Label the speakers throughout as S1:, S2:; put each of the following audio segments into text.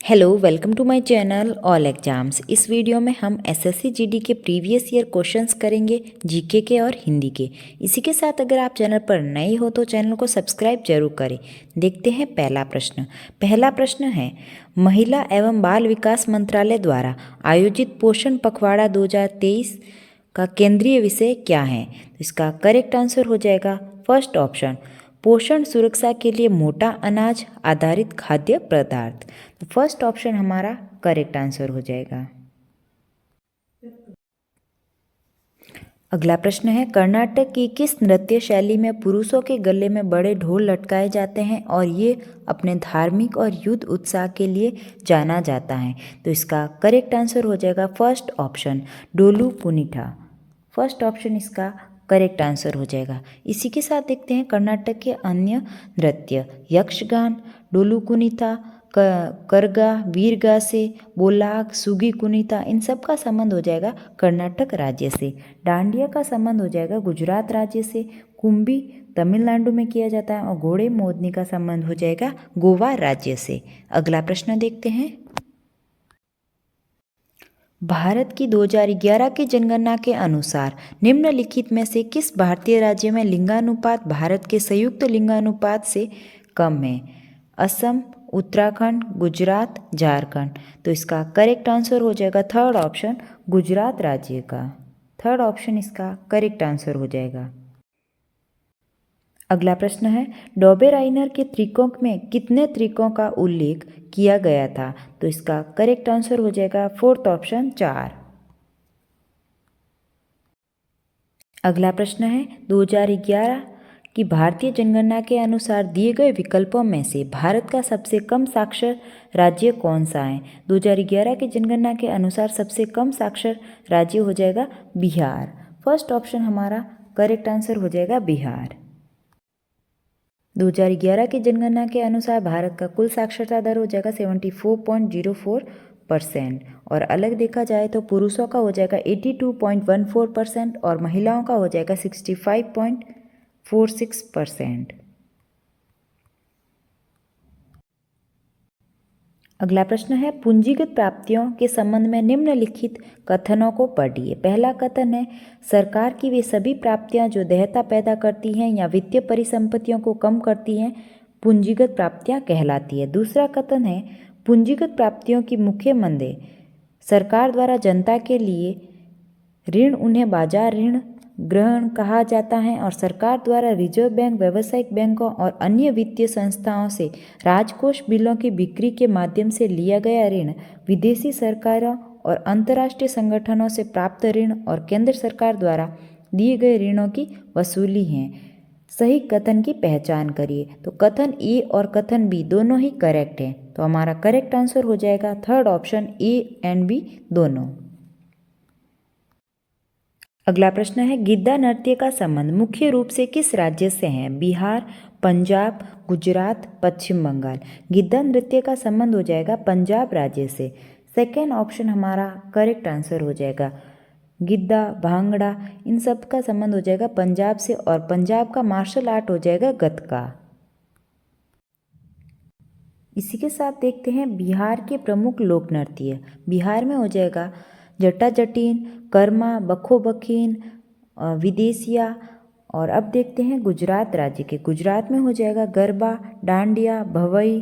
S1: Hello, welcome to my channel all exams. इस video में हम एसएससी जीडी के प्रीवियस ईयर क्वेश्चंस करेंगे, जीके के और हिंदी के। इसी के साथ अगर आप चैनल पर नए हो तो चैनल को सब्सक्राइब जरूर करें। देखते हैं पहला प्रश्न। पहला प्रश्न है, महिला एवं बाल विकास मंत्रालय द्वारा आयोजित पोषण पखवाड़ा 2023 का केंद्रीय विषय क्या है? तो इसका करेक्ट आंसर हो जाएगा फर्स्ट ऑप्शन, पोषण सुरक्षा के लिए मोटा अनाज आधारित खाद्य पदार्थ। तो फर्स्ट ऑप्शन हमारा करेक्ट आंसर हो जाएगा। अगला प्रश्न है, कर्नाटक की किस नृत्य शैली में पुरुषों के गले में बड़े ढोल लटकाए जाते हैं और ये अपने धार्मिक और युद्ध उत्साह के लिए जाना जाता है? तो इसका करेक्ट आंसर हो जाएगा फर्स्ट ऑप्शन, डोलू कुनिठा। फर्स्ट ऑप्शन इसका करेक्ट आंसर हो जाएगा। इसी के साथ देखते हैं कर्नाटक के अन्य नृत्य, यक्षगान, डोलू कुनिता, करगा, वीरगासे, बोलाग, सुगी कुनिता, इन सब का संबंध हो जाएगा कर्नाटक राज्य से। डांडिया का संबंध हो जाएगा गुजरात राज्य से। कुंभी तमिलनाडु में किया जाता है और घोड़े मोदनी का संबंध हो जाएगा गोवा राज्य से। अगला प्रश्न देखते हैं, भारत की 2011 की जनगणना के अनुसार निम्नलिखित में से किस भारतीय राज्य में लिंगानुपात भारत के संयुक्त लिंगानुपात से कम है? असम, उत्तराखंड, गुजरात, झारखंड। तो इसका करेक्ट आंसर हो जाएगा थर्ड ऑप्शन, गुजरात राज्य का। थर्ड ऑप्शन इसका करेक्ट आंसर हो जाएगा। अगला प्रश्न है, डॉबेराइनर के त्रिकोण में कितने त्रिकोण का उल्लेख किया गया था? तो इसका करेक्ट आंसर हो जाएगा फोर्थ ऑप्शन, 4। अगला प्रश्न है, 2011 की भारतीय जनगणना के अनुसार दिए गए विकल्पों में से भारत का सबसे कम साक्षर राज्य कौन सा है? 2011 की जनगणना के अनुसार सबसे कम साक्षर राज्य हो जाएगा बिहार। फर्स्ट ऑप्शन हमारा करेक्ट आंसर हो जाएगा बिहार। 2011 की जनगणना के अनुसार भारत का कुल साक्षरता दर हो जाएगा 74.04% और अलग देखा जाए तो पुरुषों का हो जाएगा 82.14% और महिलाओं का हो जाएगा 65.46%। अगला प्रश्न है, पूंजीगत प्राप्तियों के संबंध में निम्नलिखित कथनों को पढ़िए। पहला कथन है, सरकार की वे सभी प्राप्तियां जो देयता पैदा करती हैं या वित्तीय परिसंपत्तियों को कम करती हैं पूंजीगत प्राप्तियां कहलाती है। दूसरा कथन है, पूंजीगत प्राप्तियों की मुख्य मंदे सरकार द्वारा जनता के लिए ऋण उन्हें बाजार ऋण ग्रहण कहा जाता है और सरकार द्वारा रिजर्व बैंक, व्यावसायिक बैंकों और अन्य वित्तीय संस्थाओं से राजकोष बिलों की बिक्री के माध्यम से लिया गया ऋण, विदेशी सरकारों और अंतर्राष्ट्रीय संगठनों से प्राप्त ऋण और केंद्र सरकार द्वारा दिए गए ऋणों की वसूली है। सही कथन की पहचान करिए। तो कथन ए और कथन बी दोनों ही करेक्ट है, तो हमारा करेक्ट आंसर हो जाएगा third option, A and B दोनों। अगला प्रश्न है, गिद्दा नृत्य का संबंध मुख्य रूप से किस राज्य से है? बिहार, पंजाब, गुजरात, पश्चिम बंगाल। गिद्दा नृत्य का संबंध हो जाएगा पंजाब राज्य से। सेकेंड ऑप्शन हमारा करेक्ट आंसर हो जाएगा। गिद्दा, भांगड़ा, इन सब का संबंध हो जाएगा पंजाब से और पंजाब का मार्शल आर्ट हो जाएगा गतका। इसी के साथ देखते हैं बिहार के प्रमुख लोक नृत्य। बिहार में हो जाएगा जटा जटिन, कर्मा, बखो बखीन, विदेशिया। और अब देखते हैं गुजरात राज्य के। गुजरात में हो जाएगा गरबा, डांडिया, भवई,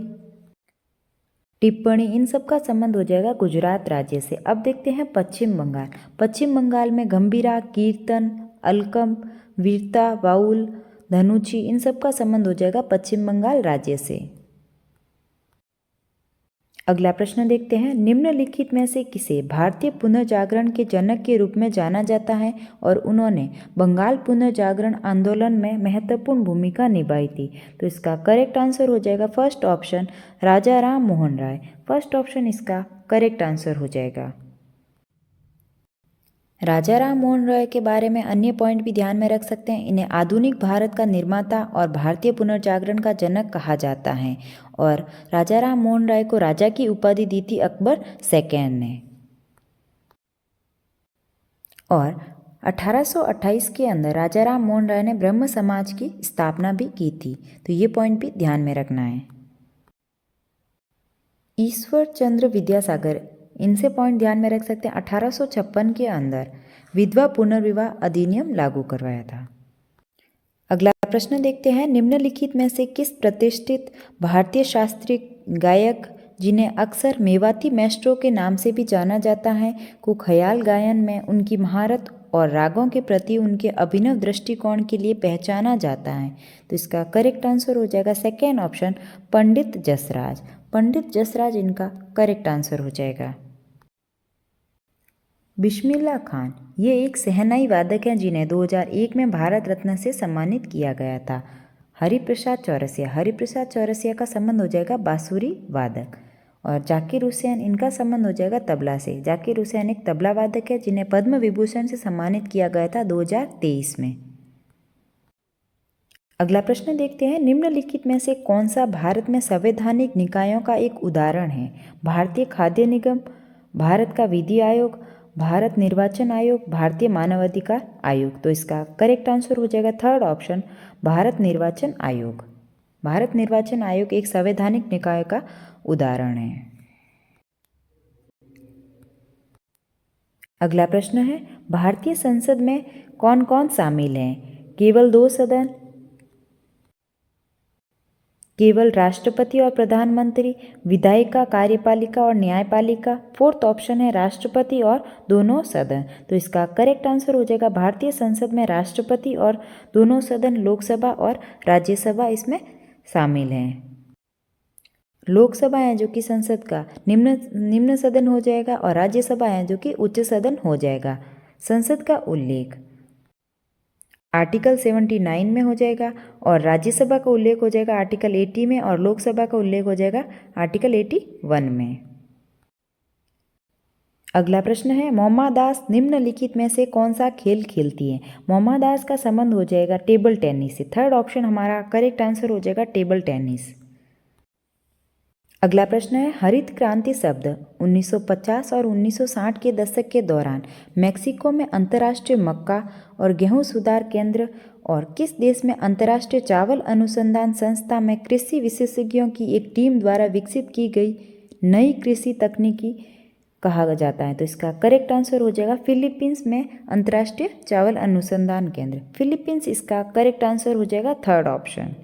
S1: टिप्पणी, इन सब का संबंध हो जाएगा गुजरात राज्य से। अब देखते हैं पश्चिम बंगाल। पश्चिम बंगाल में गंभीरा, कीर्तन, अलकम, वीरता, बाउल, धनुची, इन सब का संबंध हो जाएगा पश्चिम बंगाल राज्य से। अगला प्रश्न देखते हैं, निम्नलिखित में से किसे भारतीय पुनर्जागरण के जनक के रूप में जाना जाता है और उन्होंने बंगाल पुनर्जागरण आंदोलन में महत्वपूर्ण भूमिका निभाई थी? तो इसका करेक्ट आंसर हो जाएगा फर्स्ट ऑप्शन, राजा राम मोहन राय। फर्स्ट ऑप्शन इसका करेक्ट आंसर हो जाएगा। राजा राम मोहन रॉय के बारे में अन्य पॉइंट भी ध्यान में रख सकते हैं। इन्हें आधुनिक भारत का निर्माता और भारतीय पुनर्जागरण का जनक कहा जाता है और राजा राम मोहन राय को राजा की उपाधि दी थी अकबर सेकेंड ने। और 1828 के अंदर राजा राम मोहन राय ने ब्रह्म समाज की स्थापना भी की थी, तो ये पॉइंट भी ध्यान में रखना है। ईश्वर चंद्र विद्यासागर, इनसे पॉइंट ध्यान में रख सकते हैं। 1856 के अंदर विधवा पुनर्विवाह अधिनियम लागू करवाया था। अगला प्रश्न देखते हैं, निम्नलिखित में से किस प्रतिष्ठित भारतीय शास्त्रीय गायक, जिन्हें अक्सर मेवाती मैस्ट्रो के नाम से भी जाना जाता है, को ख्याल गायन में उनकी महारत और रागों के प्रति उनके अभिनव दृष्टिकोण के लिए पहचाना जाता है? तो इसका करेक्ट आंसर हो जाएगा सेकेंड ऑप्शन, पंडित जसराज। पंडित जसराज इनका करेक्ट आंसर हो जाएगा। बिस्मिल्लाह खान, ये एक शहनाई वादक हैं जिन्हें 2001 में भारत रत्न से सम्मानित किया गया था। हरिप्रसाद चौरसिया, हरिप्रसाद चौरसिया का संबंध हो जाएगा बांसुरी वादक। और जाकिर हुसैन, इनका संबंध हो जाएगा तबला से। जाकिर हुसैन एक तबला वादक है जिन्हें पद्म विभूषण से सम्मानित किया गया था 2023 में। अगला प्रश्न देखते हैं, निम्नलिखित में से कौन सा भारत में संवैधानिक निकायों का एक उदाहरण है? भारतीय खाद्य निगम, भारत का विधि आयोग, भारत निर्वाचन आयोग, भारतीय मानवाधिकार आयोग। तो इसका करेक्ट आंसर हो जाएगा थर्ड ऑप्शन, भारत निर्वाचन आयोग। भारत निर्वाचन आयोग एक संवैधानिक निकाय का उदाहरण है। अगला प्रश्न है, भारतीय संसद में कौन कौन शामिल हैं? केवल 2 सदन, केवल राष्ट्रपति और प्रधानमंत्री, विधायिका, कार्यपालिका और न्यायपालिका। फोर्थ ऑप्शन है राष्ट्रपति और दोनों सदन। तो इसका करेक्ट आंसर हो जाएगा भारतीय संसद में राष्ट्रपति और दोनों सदन, लोकसभा और राज्यसभा इसमें शामिल हैं। लोकसभा है जो कि संसद का निम्न सदन हो जाएगा और राज्यसभा है जो कि उच्च सदन हो जाएगा। संसद का उल्लेख आर्टिकल 79 में हो जाएगा और राज्यसभा का उल्लेख हो जाएगा आर्टिकल 80 में और लोकसभा का उल्लेख हो जाएगा आर्टिकल 81 में। अगला प्रश्न है, मोमा दास निम्नलिखित में से कौन सा खेल खेलती है? मोमा दास का संबंध हो जाएगा टेबल टेनिस से। थर्ड ऑप्शन हमारा करेक्ट आंसर हो जाएगा टेबल टेनिस। अगला प्रश्न है, हरित क्रांति शब्द 1950 और 1960 के दशक के दौरान मेक्सिको में अंतर्राष्ट्रीय मक्का और गेहूं सुधार केंद्र और किस देश में अंतर्राष्ट्रीय चावल अनुसंधान संस्था में कृषि विशेषज्ञों की एक टीम द्वारा विकसित की गई नई कृषि तकनीकी कहा जाता है? तो इसका करेक्ट आंसर हो जाएगा फिलीपींस में अंतर्राष्ट्रीय चावल अनुसंधान केंद्र। फिलीपींस इसका करेक्ट आंसर हो जाएगा थर्ड ऑप्शन।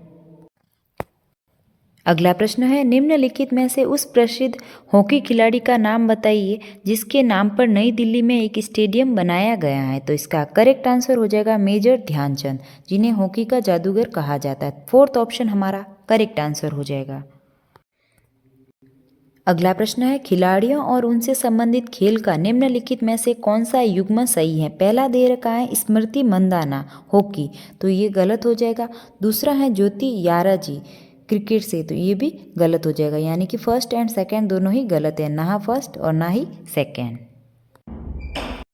S1: अगला प्रश्न है, निम्नलिखित में से उस प्रसिद्ध हॉकी खिलाड़ी का नाम बताइए जिसके नाम पर नई दिल्ली में एक स्टेडियम बनाया गया है? तो इसका करेक्ट आंसर हो जाएगा मेजर ध्यानचंद, जिन्हें हॉकी का जादूगर कहा जाता है। फोर्थ ऑप्शन हमारा करेक्ट आंसर हो जाएगा। अगला प्रश्न है, खिलाड़ियों और उनसे संबंधित खेल का निम्नलिखित में से कौन सा युग्म सही है? पहला दे रखा है स्मृति मंदाना हॉकी, तो ये गलत हो जाएगा। दूसरा है ज्योति याराजी क्रिकेट से, तो ये भी गलत हो जाएगा। यानी कि फर्स्ट एंड सेकंड दोनों ही गलत है, ना फर्स्ट और ना ही सेकंड।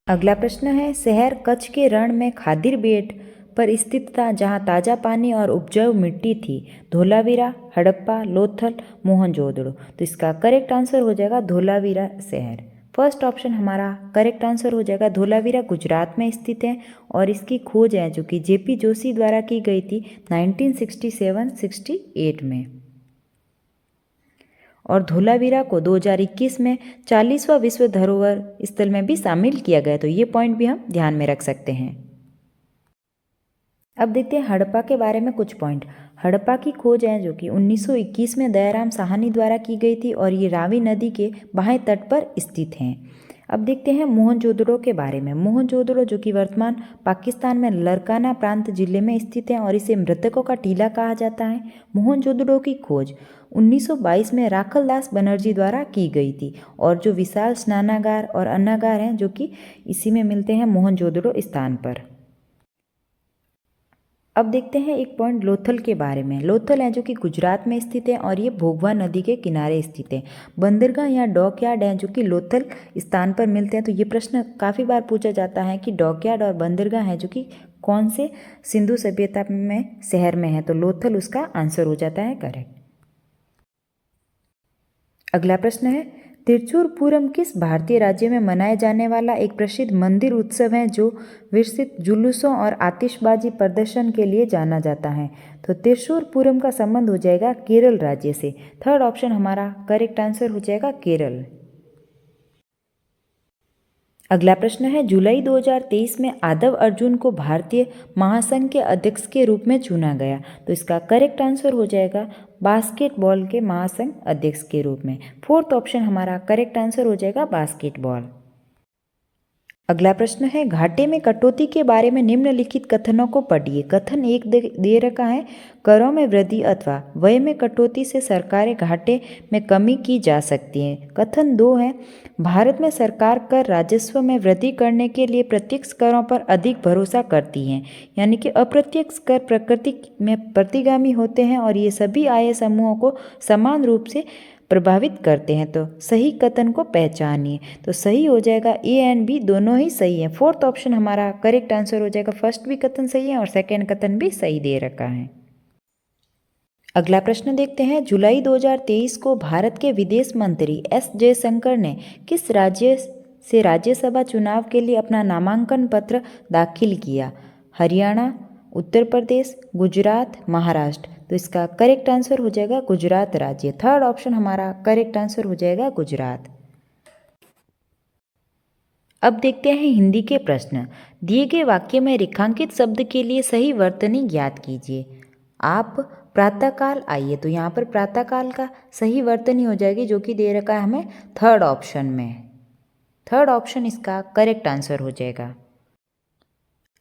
S1: अगला प्रश्न है, शहर कच्छ के रण में खादिर बेट पर स्थित था जहाँ ताज़ा पानी और उपजाऊ मिट्टी थी। धोलावीरा, हड़प्पा, लोथल, मोहनजोदड़ो। तो इसका करेक्ट आंसर हो जाएगा धोलावीरा शहर। फर्स्ट ऑप्शन हमारा करेक्ट आंसर हो जाएगा। धोलावीरा गुजरात में स्थित है और इसकी खोज है जो कि जेपी जोशी द्वारा की गई थी 1967-68 में। और धोलावीरा को 2021 में 40वां विश्व धरोहर स्थल में भी शामिल किया गया, तो ये पॉइंट भी हम ध्यान में रख सकते हैं। अब देखते हैं हड़प्पा के बारे में कुछ पॉइंट। हड़प्पा की खोज है जो कि 1921 में दयाराम साहनी द्वारा की गई थी और ये रावी नदी के बाएं तट पर स्थित हैं। अब देखते हैं मोहनजोदड़ो के बारे में। मोहनजोदड़ो जो कि वर्तमान पाकिस्तान में लरकाना प्रांत जिले में स्थित है और इसे मृतकों का टीला कहा जाता है। मोहनजोदड़ो की खोज 1922 में राखलदास बनर्जी द्वारा की गई थी और जो विशाल स्नानागार और अन्नागार हैं जो कि इसी में मिलते हैं मोहनजोदड़ो स्थान पर। अब देखते हैं एक पॉइंट लोथल के बारे में। लोथल है जो कि गुजरात में स्थित है और ये भोगवा नदी के किनारे स्थित है। बंदरगाह या डॉकयार्ड है जो कि लोथल स्थान पर मिलते हैं। तो ये प्रश्न काफ़ी बार पूछा जाता है कि डॉकयार्ड और बंदरगाह है जो कि कौन से सिंधु सभ्यता में शहर में है, तो लोथल उसका आंसर हो जाता है करेक्ट। अगला प्रश्न है, तिरुचुर पूरम किस भारतीय राज्य में मनाए जाने वाला एक प्रसिद्ध मंदिर उत्सव है जो विस्तृत जुलूसों और आतिशबाजी प्रदर्शन के लिए जाना जाता है? तो तिरुचुर पूरम का संबंध हो जाएगा केरल राज्य से। थर्ड ऑप्शन हमारा करेक्ट आंसर हो जाएगा केरल। अगला प्रश्न है, जुलाई 2023 में आदव अर्जुन को भारतीय महासंघ के अध्यक्ष के रूप में चुना गया। तो इसका करेक्ट आंसर हो जाएगा बास्केटबॉल के महासंघ अध्यक्ष के रूप में। फोर्थ ऑप्शन हमारा करेक्ट आंसर हो जाएगा बास्केटबॉल। अगला प्रश्न है, घाटे में कटौती के बारे में निम्नलिखित कथनों को पढ़िए। कथन एक दे रखा है, करों में वृद्धि अथवा व्यय में कटौती से सरकारें घाटे में कमी की जा सकती है। कथन 2 है, भारत में सरकार कर राजस्व में वृद्धि करने के लिए प्रत्यक्ष करों पर अधिक भरोसा करती हैं, यानी कि अप्रत्यक्ष कर प्रकृति में प्रतिगामी होते हैं और ये सभी आय समूहों को समान रूप से प्रभावित करते हैं। तो सही कथन को पहचानिए। तो सही हो जाएगा ए एंड बी दोनों ही सही है। फोर्थ ऑप्शन हमारा करेक्ट आंसर हो जाएगा। फर्स्ट भी कथन सही है और सेकेंड कथन भी सही दे रखा है। अगला प्रश्न देखते हैं, जुलाई 2023 को भारत के विदेश मंत्री एस जयशंकर ने किस राज्य से राज्यसभा चुनाव के लिए अपना नामांकन पत्र दाखिल किया? हरियाणा, उत्तर प्रदेश, गुजरात, महाराष्ट्र। तो इसका करेक्ट आंसर हो जाएगा गुजरात राज्य। थर्ड ऑप्शन हमारा करेक्ट आंसर हो जाएगा गुजरात। अब देखते हैं हिंदी के प्रश्न। दिए गए वाक्य में रेखांकित शब्द के लिए सही वर्तनी ज्ञात कीजिए। आप प्रातःकाल आइए, तो यहाँ पर प्रातःकाल का सही वर्तनी हो जाएगी जो कि दे रखा है हमें थर्ड ऑप्शन में। थर्ड ऑप्शन इसका करेक्ट आंसर हो जाएगा।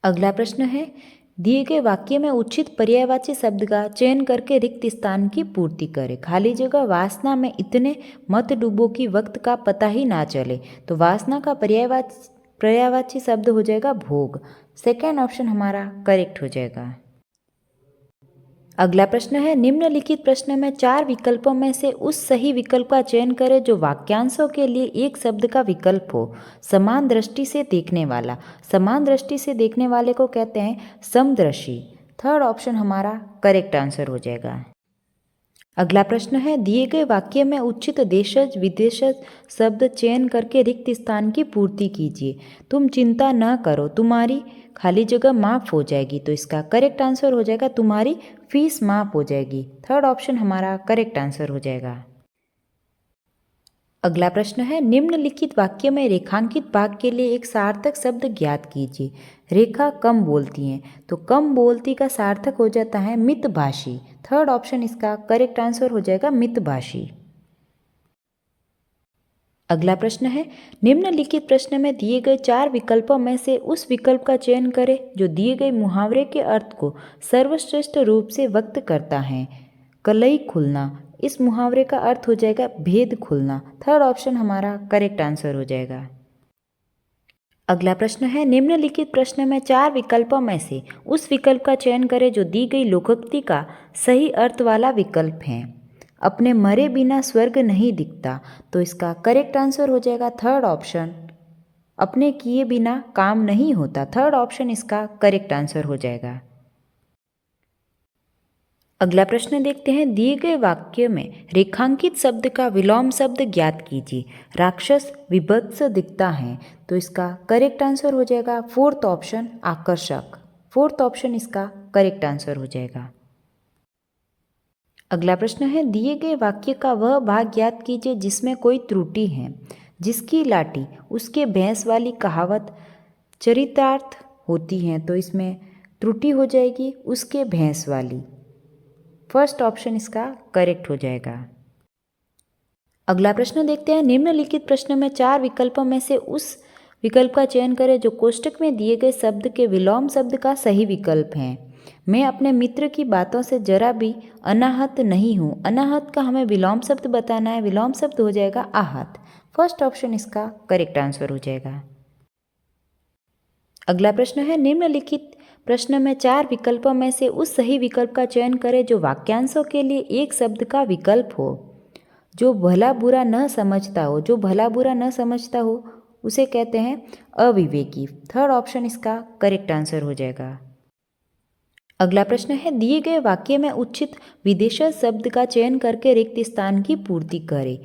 S1: अगला प्रश्न है, दिए गए वाक्य में उचित पर्यायवाची शब्द का चयन करके रिक्त स्थान की पूर्ति करें। खाली जगह, वासना में इतने मत डूबो कि वक्त का पता ही ना चले। तो वासना का पर्यायवाची शब्द हो जाएगा भोग। सेकेंड ऑप्शन हमारा करेक्ट हो जाएगा। अगला प्रश्न है, निम्नलिखित प्रश्न में 4 विकल्पों में से उस सही विकल्प का चयन करें जो वाक्यांशों के लिए एक शब्द का विकल्प हो। समान दृष्टि से देखने वाला। समान दृष्टि से देखने वाले को कहते हैं समदर्शी। थर्ड ऑप्शन हमारा करेक्ट आंसर हो जाएगा। अगला प्रश्न है, दिए गए वाक्य में उचित देशज विदेशज शब्द चयन करके रिक्त स्थान की पूर्ति कीजिए। तुम चिंता न करो, तुम्हारी खाली जगह माफ़ हो जाएगी। तो इसका करेक्ट आंसर हो जाएगा तुम्हारी फीस माफ़ हो जाएगी। थर्ड ऑप्शन हमारा करेक्ट आंसर हो जाएगा। अगला प्रश्न है, निम्नलिखित वाक्य में रेखांकित भाग के लिए एक सार्थक शब्द ज्ञात कीजिए। रेखा कम बोलती हैं, तो कम बोलती का सार्थक हो जाता है मितभाषी। थर्ड ऑप्शन इसका करेक्ट आंसर हो जाएगा मितभाषी। अगला प्रश्न है, निम्नलिखित प्रश्न में दिए गए 4 विकल्पों में से उस विकल्प का चयन करें जो दिए गए मुहावरे के अर्थ को सर्वश्रेष्ठ रूप से व्यक्त करता है। कलई खुलना, इस मुहावरे का अर्थ हो जाएगा भेद खुलना। थर्ड ऑप्शन हमारा करेक्ट आंसर हो जाएगा। अगला प्रश्न है, निम्नलिखित प्रश्न में 4 विकल्पों में से उस विकल्प का चयन करें जो दी गई लोकोक्ति का सही अर्थ वाला विकल्प है। अपने मरे बिना स्वर्ग नहीं दिखता। तो इसका करेक्ट आंसर हो जाएगा थर्ड ऑप्शन, अपने किए बिना काम नहीं होता। थर्ड ऑप्शन इसका करेक्ट आंसर हो जाएगा। अगला प्रश्न देखते हैं, दिए गए वाक्य में रेखांकित शब्द का विलोम शब्द ज्ञात कीजिए। राक्षस विभत्स दिखता है। तो इसका करेक्ट आंसर हो जाएगा फोर्थ ऑप्शन आकर्षक। फोर्थ ऑप्शन इसका करेक्ट आंसर हो जाएगा। अगला प्रश्न है, दिए गए वाक्य का वह भाग ज्ञात कीजिए जिसमें कोई त्रुटि है। जिसकी लाठी उसके भैंस वाली कहावत चरितार्थ होती है। तो इसमें त्रुटि हो जाएगी उसके भैंस वाली। फर्स्ट ऑप्शन इसका करेक्ट हो जाएगा। अगला प्रश्न देखते हैं, निम्नलिखित प्रश्न में 4 विकल्पों में से उस विकल्प का चयन करें जो कोष्टक में दिए गए शब्द के विलोम शब्द का सही विकल्प है। मैं अपने मित्र की बातों से जरा भी अनाहत नहीं हूँ। अनाहत का हमें विलोम शब्द बताना है। विलोम शब्द हो जाएगा आहत। फर्स्ट ऑप्शन इसका करेक्ट आंसर हो जाएगा। अगला प्रश्न है, निम्नलिखित प्रश्न में 4 विकल्पों में से उस सही विकल्प का चयन करें जो वाक्यांशों के लिए एक शब्द का विकल्प हो। जो भला बुरा न समझता हो। जो भला बुरा न समझता हो उसे कहते हैं अविवेकी। थर्ड ऑप्शन इसका करेक्ट आंसर हो जाएगा। अगला प्रश्न है, दिए गए वाक्य में उचित विदेशज शब्द का चयन करके रिक्त स्थान की पूर्ति करें।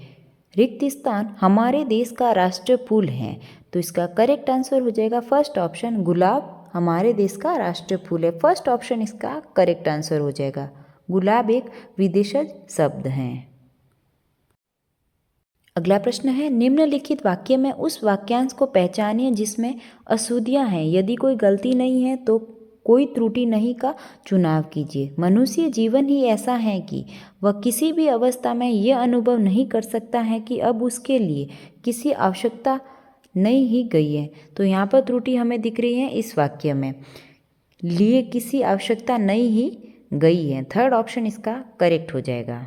S1: रिक्त स्थान हमारे देश का राष्ट्रीय फूल है, तो इसका करेक्ट आंसर हो जाएगा फर्स्ट ऑप्शन, गुलाब हमारे देश का राष्ट्रीय फूल है। फर्स्ट ऑप्शन इसका करेक्ट आंसर हो जाएगा। गुलाब एक विदेशज शब्द है। अगला प्रश्न है, निम्नलिखित वाक्य में उस वाक्यांश को पहचानिए जिसमें अशुद्धियां हैं। यदि कोई गलती नहीं है तो कोई त्रुटि नहीं का चुनाव कीजिए। मनुष्य जीवन ही ऐसा है कि वह किसी भी अवस्था में यह अनुभव नहीं कर सकता है कि अब उसके लिए किसी आवश्यकता नहीं ही गई है। तो यहाँ पर त्रुटि हमें दिख रही है इस वाक्य में, लिए किसी आवश्यकता नहीं ही गई है। थर्ड ऑप्शन इसका करेक्ट हो जाएगा।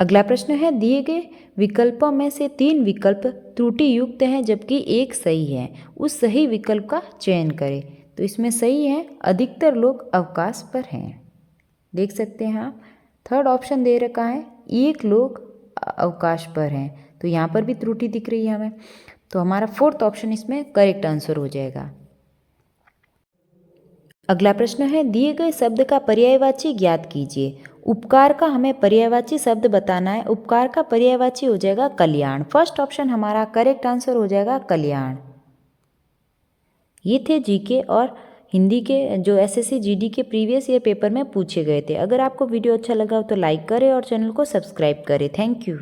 S1: अगला प्रश्न है, दिए गए विकल्पों में से 3 विकल्प त्रुटि युक्त हैं जबकि एक सही है। उस सही विकल्प का चयन करें। तो इसमें सही है, अधिकतर लोग अवकाश पर हैं। देख सकते हैं आप, थर्ड ऑप्शन दे रखा है, एक लोग अवकाश पर हैं, तो यहाँ पर भी त्रुटि दिख रही है हमें। तो हमारा फोर्थ ऑप्शन इसमें करेक्ट आंसर हो जाएगा। अगला प्रश्न है, दिए गए शब्द का पर्यायवाची ज्ञात कीजिए। उपकार का हमें पर्यायवाची शब्द बताना है। उपकार का पर्यायवाची हो जाएगा कल्याण। फर्स्ट ऑप्शन हमारा करेक्ट आंसर हो जाएगा कल्याण। ये थे जीके और हिंदी के जो एसएससी जीडी के प्रीवियस ईयर पेपर में पूछे गए थे। अगर आपको वीडियो अच्छा लगा हो तो लाइक करें और चैनल को सब्सक्राइब करें। Thank you.